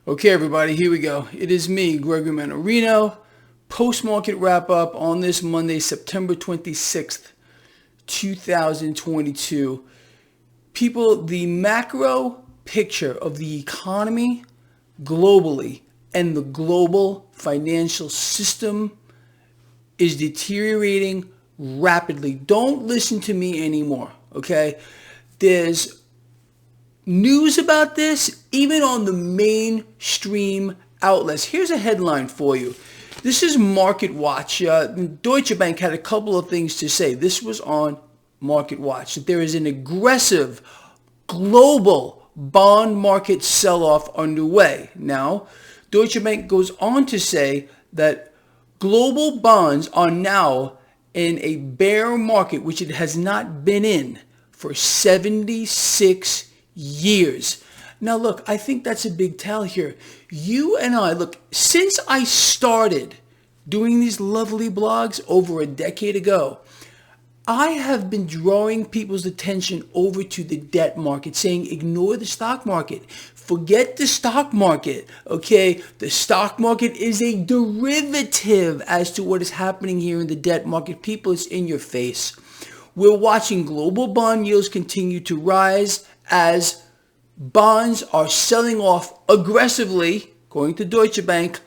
Okay, everybody, here we go. It is me, Gregory Mannarino, post-market wrap-up on this Monday, September 26th, 2022. People, the macro picture of the economy globally and the global financial system is deteriorating rapidly. Don't listen to me anymore, okay? There's news about this even on the mainstream outlets. Here's a headline for you. This is Market Watch. Deutsche Bank had a couple of things to say. This was on Market Watch, that there is an aggressive global bond market sell-off underway. Now, Deutsche Bank goes on to say that global bonds are now in a bear market, which it has not been in for 76 years. Now look, I think that's a big tell here. You and I, look, since I started doing these lovely blogs over a decade ago, I have been drawing people's attention over to the debt market, saying ignore the stock market. Forget the stock market, okay? The stock market is a derivative as to what is happening here in the debt market. People, it's in your face. We're watching global bond yields continue to rise as bonds are selling off aggressively, according to Deutsche Bank,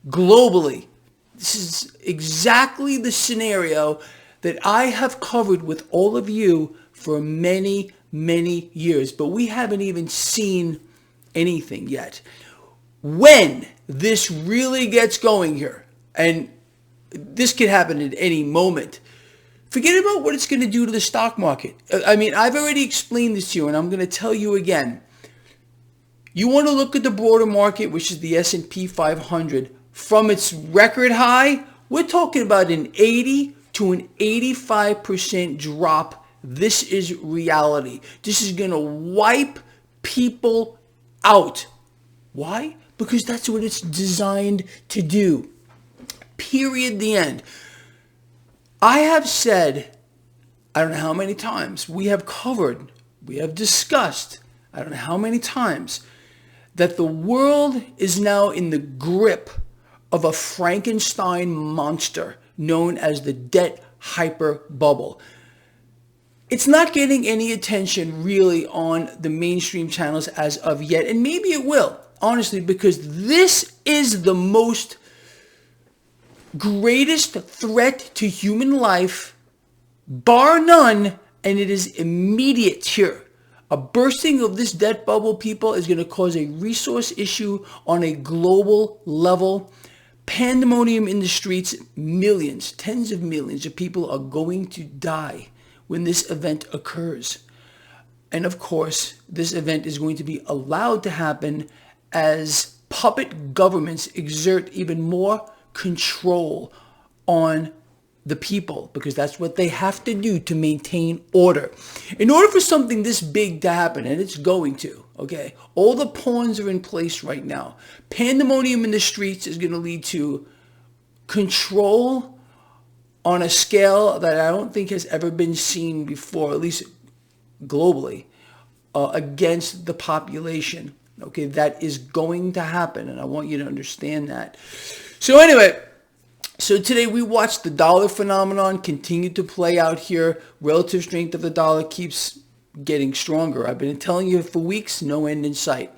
globally. This is exactly the scenario that I have covered with all of you for many, many years, but we haven't even seen anything yet. When this really gets going here, and this could happen at any moment, forget about what it's going to do to the stock market. I mean, I've already explained this to you, and I'm going to tell you again. You want to look at the broader market, which is the S&P 500. From its record high, we're talking about an 80 to an 85% drop. This is reality. This is going to wipe people out. Why? Because that's what it's designed to do. Period. The end. I have said, I don't know how many times, we have covered, we have discussed, I don't know how many times, that the world is now in the grip of a Frankenstein monster known as the debt hyper bubble. It's not getting any attention really on the mainstream channels as of yet, and maybe it will, honestly, because this is the most greatest threat to human life, bar none, and it is immediate here. A bursting of this debt bubble, people, is going to cause a resource issue on a global level. Pandemonium in the streets. Millions, tens of millions of people are going to die when this event occurs. And of course, this event is going to be allowed to happen as puppet governments exert even more control on the people, because that's what they have to do to maintain order. In order for something this big to happen, and it's going to, okay, all the pawns are in place right now. Pandemonium in the streets is going to lead to control on a scale that I don't think has ever been seen before, at least globally, against the population. Okay, that is going to happen, and I want you to understand that. So anyway, so today we watched the dollar phenomenon continue to play out here. Relative strength of the dollar keeps getting stronger. I've been telling you for weeks, no end in sight.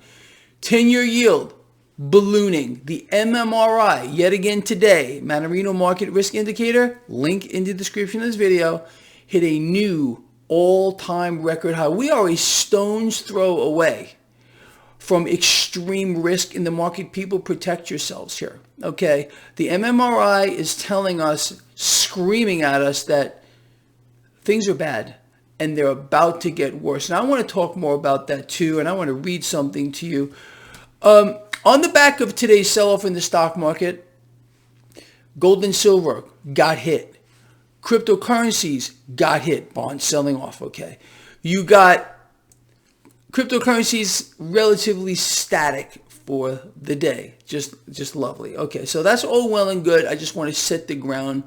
10-year yield ballooning. The MMRI, yet again today, Mannarino Market Risk Indicator, link in the description of this video, hit a new all-time record high. We are a stone's throw away from extreme risk in the market. People, protect yourselves here, okay? The MMRI is telling us, screaming at us, that things are bad and they're about to get worse. And I want to talk more about that too, and I want to read something to you. On the back of today's sell-off in the stock market, gold and silver got hit. Cryptocurrencies got hit. Bonds selling off, okay? You got cryptocurrencies relatively static for the day. Just lovely. Okay, so that's all well and good. I just want to set the groundwork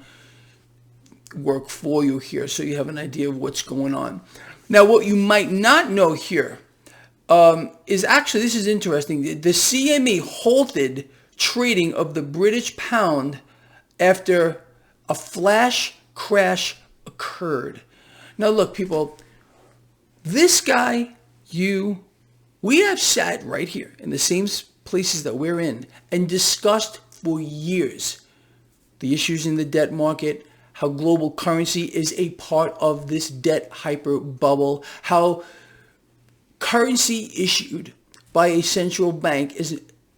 for you here so you have an idea of what's going on. Now, what you might not know here is actually, this is interesting. The CME halted trading of the British pound after a flash crash occurred. Now look, people, this guy, we have sat right here in the same places that we're in and discussed for years the issues in the debt market, how global currency is a part of this debt hyper bubble, how currency issued by a central bank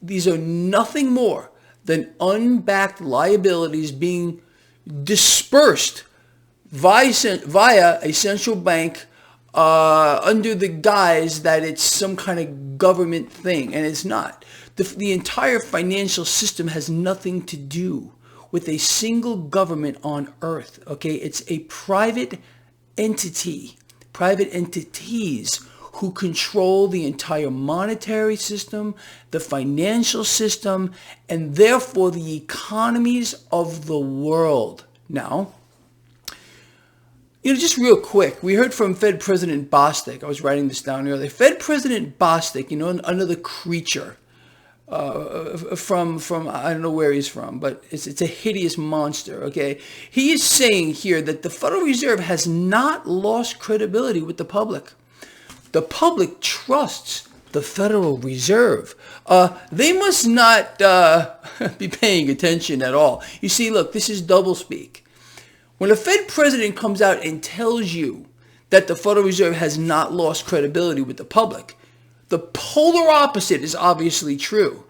these are nothing more than unbacked liabilities being dispersed via a central bank under the guise that it's some kind of government thing, and it's not. The entire financial system has nothing to do with a single government on earth, okay? It's a private entity, private entities who control the entire monetary system, the financial system, and therefore the economies of the world. Now, just real quick, we heard from Fed President Bostic. I was writing this down earlier. Fed President Bostic, another creature from I don't know where he's from, but it's a hideous monster, okay? He is saying here that the Federal Reserve has not lost credibility with the public. The public trusts the Federal Reserve. They must not be paying attention at all. You see, look, this is doublespeak. When a Fed president comes out and tells you that the Federal Reserve has not lost credibility with the public, the polar opposite is obviously true.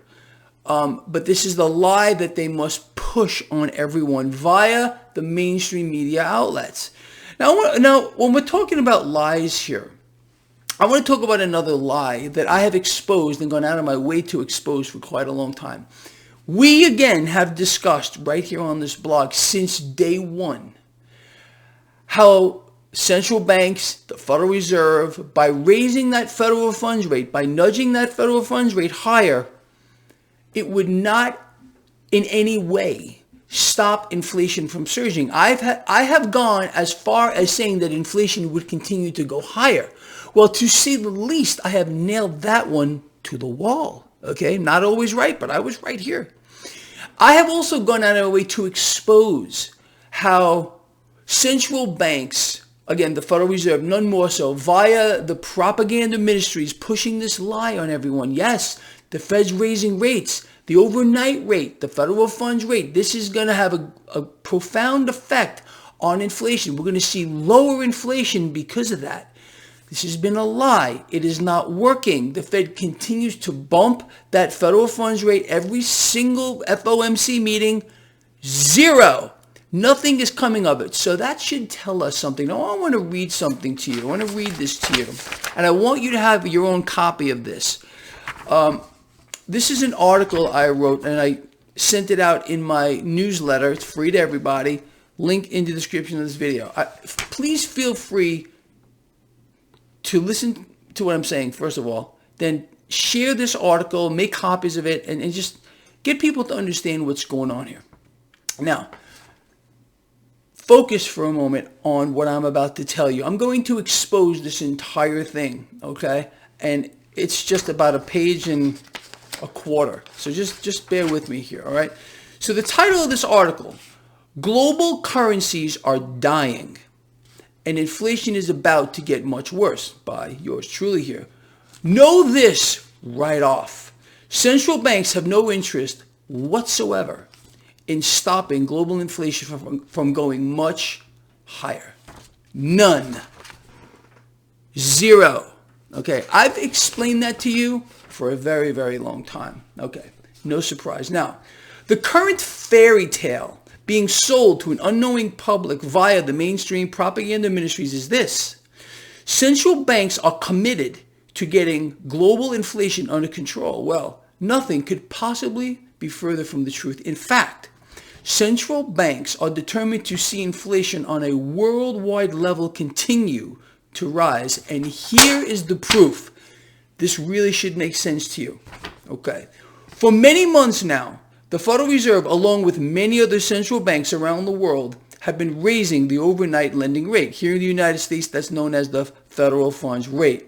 But this is the lie that they must push on everyone via the mainstream media outlets. Now, when we're talking about lies here, I want to talk about another lie that I have exposed and gone out of my way to expose for quite a long time. We, again, have discussed right here on this blog since day one how central banks, the Federal Reserve, by raising that federal funds rate, by nudging that federal funds rate higher, it would not in any way stop inflation from surging. I have gone as far as saying that inflation would continue to go higher. Well, to say the least, I have nailed that one to the wall. Okay, not always right, but I was right here. I have also gone out of my way to expose how central banks, again, the Federal Reserve, none more so, via the propaganda ministries pushing this lie on everyone. Yes, the Fed's raising rates, the overnight rate, the federal funds rate. This is going to have a profound effect on inflation. We're going to see lower inflation because of that. This has been a lie. It is not working. The Fed continues to bump that federal funds rate every single FOMC meeting. Zero. Nothing is coming of it. So that should tell us something. Now, I want to read something to you. I want to read this to you. And I want you to have your own copy of this. This is an article I wrote, and I sent it out in my newsletter. It's free to everybody. Link in the description of this video. Please feel free to listen to what I'm saying, first of all. Then share this article, make copies of it, and just get people to understand what's going on here. Now, focus for a moment on what I'm about to tell you. I'm going to expose this entire thing, okay? And it's just about a page and a quarter. So just bear with me here, all right? So the title of this article, Global Currencies Are Dying and Inflation is About to Get Much Worse, by yours truly here. Know this right off. Central banks have no interest whatsoever in stopping global inflation from going much higher. None. Zero. Okay, I've explained that to you for a very, very long time. Okay, no surprise. Now, the current fairy tale being sold to an unknowing public via the mainstream propaganda ministries is this. Central banks are committed to getting global inflation under control. Well, nothing could possibly be further from the truth. In fact, central banks are determined to see inflation on a worldwide level continue to rise. And here is the proof. This really should make sense to you. Okay. For many months now, the Federal Reserve, along with many other central banks around the world, have been raising the overnight lending rate. Here in the United States, that's known as the federal funds rate.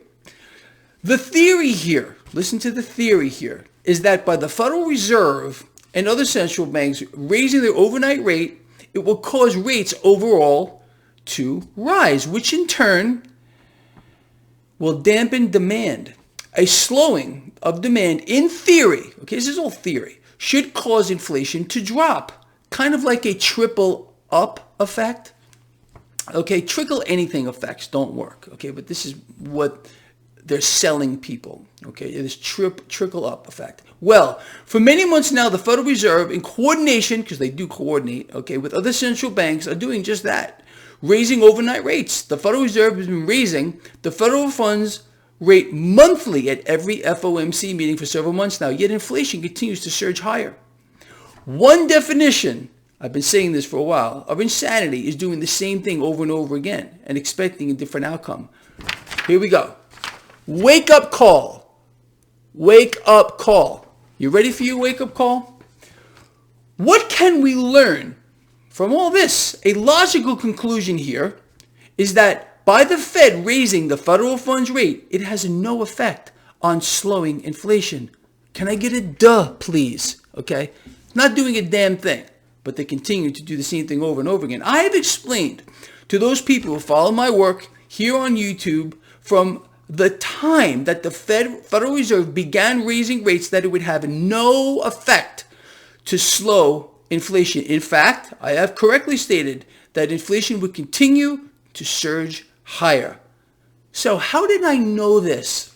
The theory here, listen to the theory here, is that by the Federal Reserve and other central banks raising their overnight rate, it will cause rates overall to rise, which in turn will dampen demand. A slowing of demand, in theory, okay, this is all theory, should cause inflation to drop, kind of like a triple up effect. Okay, trickle anything effects don't work, okay, but this is what they're selling people, okay, this trickle up effect. Well, for many months now, the Federal Reserve, in coordination, because they do coordinate, okay, with other central banks, are doing just that, raising overnight rates. The Federal Reserve has been raising the federal funds rate monthly at every FOMC meeting for several months now, yet inflation continues to surge higher. One definition, I've been saying this for a while, of insanity is doing the same thing over and over again and expecting a different outcome. Here we go. Wake up call. Wake up call. You ready for your wake up call? What can we learn from all this? A logical conclusion here is that by the Fed raising the federal funds rate, it has no effect on slowing inflation. Can I get a duh, please? Okay? Not doing a damn thing, but they continue to do the same thing over and over again. I have explained to those people who follow my work here on YouTube from the time that the Federal Reserve began raising rates that it would have no effect to slow inflation. In fact, I have correctly stated that inflation would continue to surge higher. So how did I know this?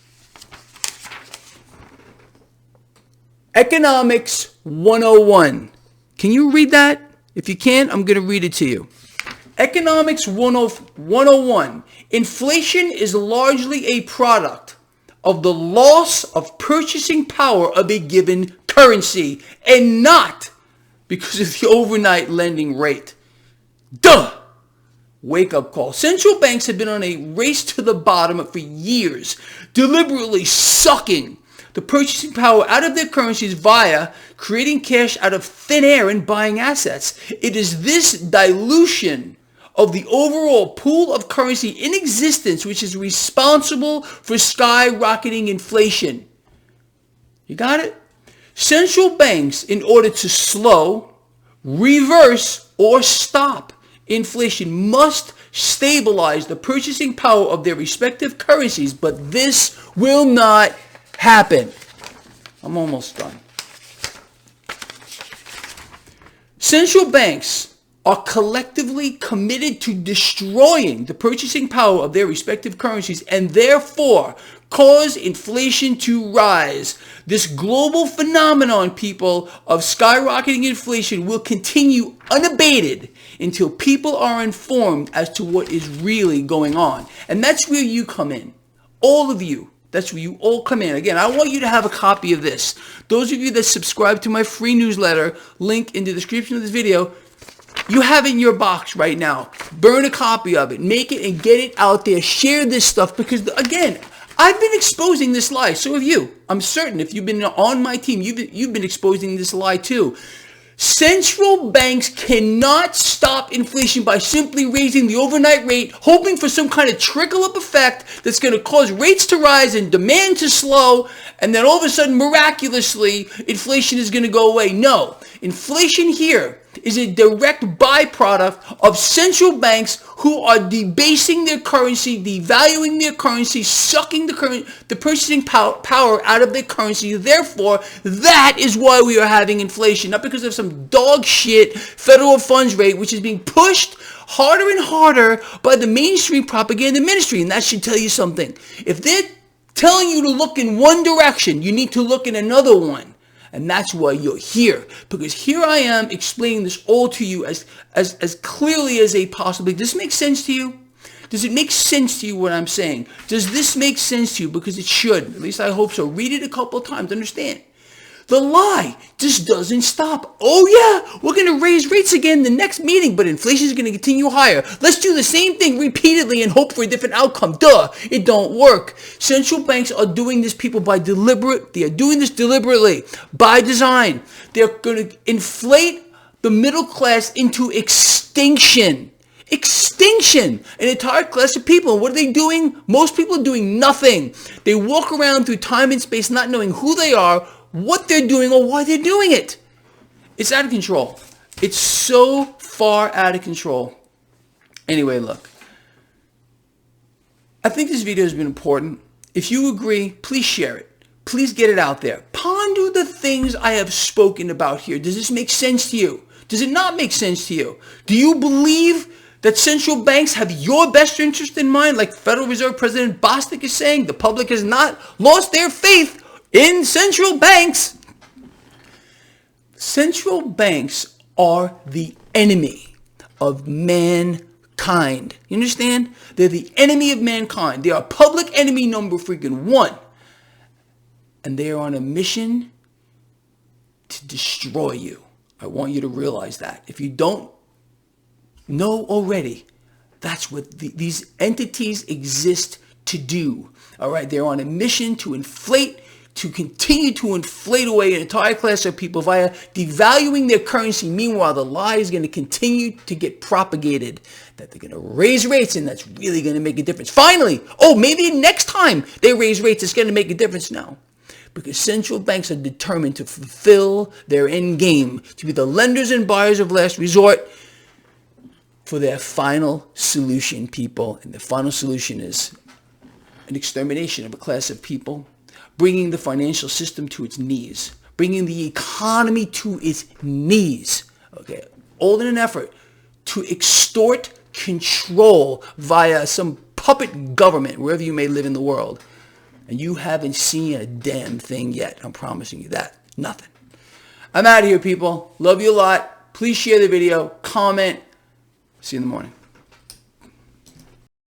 Economics 101. Can you read that? If you can't, I'm going to read it to you. Economics 101. Inflation is largely a product of the loss of purchasing power of a given currency and not because of the overnight lending rate. Duh! Wake up call. Central banks have been on a race to the bottom for years, deliberately sucking the purchasing power out of their currencies via creating cash out of thin air and buying assets. It is this dilution of the overall pool of currency in existence which is responsible for skyrocketing inflation. You got it? Central banks, in order to slow, reverse, or stop inflation, must stabilize the purchasing power of their respective currencies, but this will not happen. I'm almost done. Central banks are collectively committed to destroying the purchasing power of their respective currencies and therefore cause inflation to rise. This global phenomenon, people, of skyrocketing inflation will continue unabated until people are informed as to what is really going on. And that's where you come in. All of you. That's where you all come in. Again, I want you to have a copy of this. Those of you that subscribe to my free newsletter, link in the description of this video, you have it in your box right now. Burn a copy of it. Make it and get it out there. Share this stuff because, again, I've been exposing this lie. So have you. I'm certain if you've been on my team, you've been exposing this lie too. Central banks cannot stop inflation by simply raising the overnight rate, hoping for some kind of trickle-up effect that's going to cause rates to rise and demand to slow, and then all of a sudden, miraculously, inflation is going to go away. No. Inflation here is a direct byproduct of central banks who are debasing their currency, devaluing their currency, sucking the purchasing power out of their currency. Therefore, that is why we are having inflation, not because of some dog shit federal funds rate, which is being pushed harder and harder by the mainstream propaganda ministry. And that should tell you something. If they're telling you to look in one direction, you need to look in another one. And that's why you're here. Because here I am explaining this all to you as clearly as a possibility. Does this make sense to you? Does it make sense to you what I'm saying? Does this make sense to you? Because it should. At least I hope so. Read it a couple of times. Understand. The lie just doesn't stop. Oh yeah, we're going to raise rates again the next meeting, but inflation is going to continue higher. Let's do the same thing repeatedly and hope for a different outcome. Duh, it don't work. Central banks are doing this, people, they are doing this deliberately, by design. They're going to inflate the middle class into extinction. extinction. An entire class of people. And what are they doing? Most people are doing nothing. They walk around through time and space not knowing who they are, what they're doing, or why they're doing it. It's out of control. It's so far out of control. Anyway, look. I think this video has been important. If you agree, please share it. Please get it out there. Ponder the things I have spoken about here. Does this make sense to you? Does it not make sense to you? Do you believe that central banks have your best interest in mind? Like Federal Reserve President Bostic is saying, the public has not lost their faith in central banks. Central banks are the enemy of mankind. You understand? They're the enemy of mankind. They are public enemy number freaking one. And they are on a mission to destroy you. I want you to realize that. If you don't know already, that's what these entities exist to do. All right, they're on a mission to inflate, to continue to inflate away an entire class of people via devaluing their currency. Meanwhile, the lie is going to continue to get propagated that they're going to raise rates, and that's really going to make a difference. Finally, maybe next time they raise rates, it's going to make a difference now. Because central banks are determined to fulfill their end game, to be the lenders and buyers of last resort for their final solution, people. And the final solution is an extermination of a class of people, bringing the financial system to its knees, bringing the economy to its knees, okay, all in an effort to extort control via some puppet government, wherever you may live in the world. And you haven't seen a damn thing yet. I'm promising you that. Nothing. I'm out of here, people. Love you a lot. Please share the video. Comment. See you in the morning.